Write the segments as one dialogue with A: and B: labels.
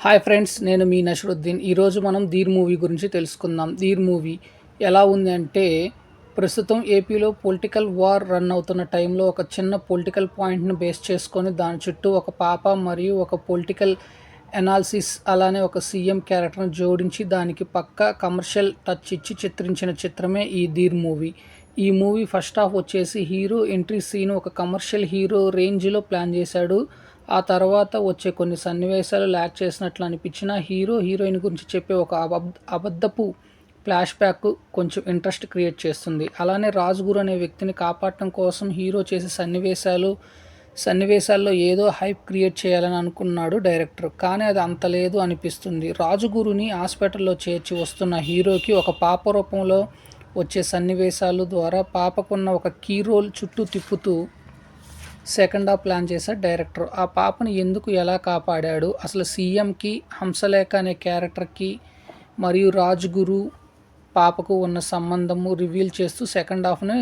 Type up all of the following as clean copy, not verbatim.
A: Hi friends, నేను మీ నషరుద్దీన్. ఈరోజు మనం ధీర్ మూవీ గురించి తెలుసుకుందాం. ధీర్ మూవీ ఎలా ఉంది అంటే, ప్రస్తుతం ఏపీలో పొలిటికల్ వార్ రన్ అవుతున్న టైంలో ఒక చిన్న పొలిటికల్ పాయింట్ను బేస్ చేసుకొని దాని చుట్టూ ఒక పాప మరియు ఒక పొలిటికల్ ఎనాలిసిస్ అలానే ఒక సీఎం క్యారెక్టర్ని జోడించి దానికి పక్కా కమర్షియల్ టచ్ ఇచ్చి చిత్రించిన చిత్రమే ఈ ధీర్ మూవీ. ఈ మూవీ ఫస్ట్ హాఫ్ వచ్చేసి హీరో ఎంట్రీ సీన్ ఒక కమర్షియల్ హీరో రేంజ్లో ప్లాన్ చేశాడు. ఆ తర్వాత వచ్చే కొన్ని సన్నివేశాలు ల్యాక్ చేసినట్లు అనిపించిన హీరో హీరోయిన్ గురించి చెప్పే ఒక అబద్ధపు ఫ్లాష్ బ్యాక్ కొంచెం ఇంట్రెస్ట్ క్రియేట్ చేస్తుంది. అలానే రాజ్గురు అనే వ్యక్తిని కాపాడటం కోసం హీరో చేసే సన్నివేశాల్లో ఏదో హైప్ క్రియేట్ చేయాలని అనుకున్నాడు డైరెక్టర్. కానీ అది అంత లేదు అనిపిస్తుంది. రాజుగురుని హాస్పిటల్లో చేర్చి వస్తున్న హీరోకి ఒక పాప రూపంలో వచ్చే సన్నివేశాలు ద్వారా పాపకున్న ఒక కీ రోల్ చుట్టూ తిప్పుతూ సెకండ్ హాఫ్ ప్లాన్ చేశాడు డైరెక్టర్. ఆ పాపను ఎందుకు ఎలా కాపాడాడు, అసలు సీఎంకి హంసలేఖ అనే క్యారెక్టర్కి మరియు రాజ్గురు పాపకు ఉన్న సంబంధము రివీల్ చేస్తూ సెకండ్ హాఫ్ని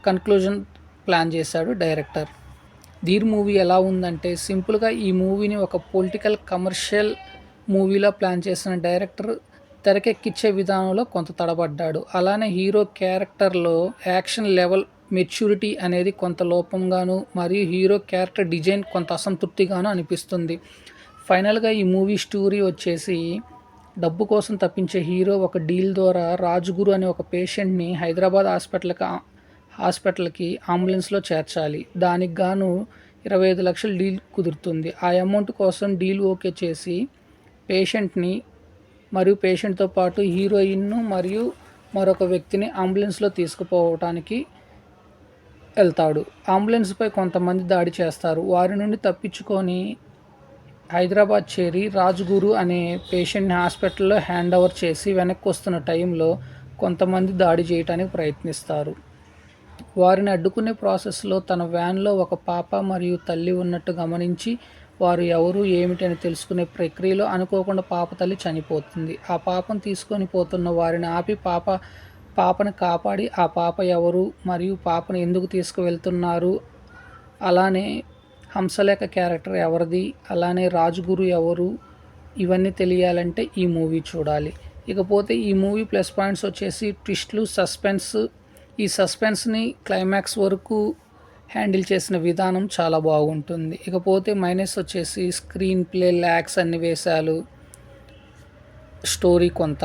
A: కన్క్లూజన్ ప్లాన్ చేశాడు డైరెక్టర్. ధీర్ మూవీ ఎలా ఉందంటే, సింపుల్గా ఈ మూవీని ఒక పొలిటికల్ కమర్షియల్ మూవీలా ప్లాన్ చేసిన డైరెక్టర్ తెరకెక్కించే విధానంలో కొంత తడబడ్డాడు. అలానే హీరో క్యారెక్టర్లో యాక్షన్ లెవెల్ మెచ్యూరిటీ అనేది కొంత లోపంగాను మరియు హీరో క్యారెక్టర్ డిజైన్ కొంత అసంతృప్తిగాను అనిపిస్తుంది. ఫైనల్గా ఈ మూవీ స్టోరీ వచ్చేసి, డబ్బు కోసం తప్పించే హీరో ఒక డీల్ ద్వారా రాజ్గురు అనే ఒక పేషెంట్ని హైదరాబాద్ హాస్పిటల్కి అంబులెన్స్లో చేర్చాలి. దానికి గాను 25 లక్షలు డీల్ కుదురుతుంది. ఆ అమౌంట్ కోసం డీల్ ఓకే చేసి పేషెంట్తో పాటు హీరోయిన్ను మరియు మరొక వ్యక్తిని అంబులెన్స్లో తీసుకుపోవటానికి వెళ్తాడు. అంబులెన్స్పై కొంతమంది దాడి చేస్తారు. వారి నుండి తప్పించుకొని హైదరాబాద్ చేరి రాజ్గురు అనే పేషెంట్ని హాస్పిటల్లో హ్యాండ్ ఓవర్ చేసి వెనక్కి వస్తున్న టైంలో కొంతమంది దాడి చేయడానికి ప్రయత్నిస్తారు. వారిని అడ్డుకునే ప్రాసెస్లో తన వ్యాన్లో ఒక పాప మరియు తల్లి ఉన్నట్టు గమనించి వారు ఎవరు ఏమిటి అని తెలుసుకునే ప్రక్రియలో అనుకోకుండా పాప తల్లి చనిపోతుంది. ఆ పాపను తీసుకొని పోతున్న వారిని ఆపి పాపను కాపాడి ఆ పాప ఎవరు మరియు పాపను ఎందుకు తీసుకువెళ్తున్నారు, అలానే హంసలేఖ క్యారెక్టర్ ఎవరిది, అలానే రాజ్గురు ఎవరు, ఇవన్నీ తెలియాలంటే ఈ మూవీ చూడాలి. ఇకపోతే ఈ మూవీ ప్లస్ పాయింట్స్ వచ్చేసి ట్విస్ట్లు, సస్పెన్స్. ఈ సస్పెన్స్ని క్లైమాక్స్ వరకు హ్యాండిల్ చేసిన విధానం చాలా బాగుంటుంది. ఇకపోతే మైనస్ వచ్చేసి స్క్రీన్ ప్లే, ల్యాక్స్, సన్నివేశాలు, స్టోరీ కొంత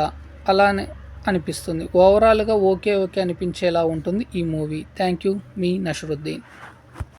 A: అలానే అనిపిస్తుంది. ఓవరాల్గా ఓకే అనిపించేలా ఉంటుంది ఈ మూవీ. థ్యాంక్ యూ, మీ నషరుద్దీన్.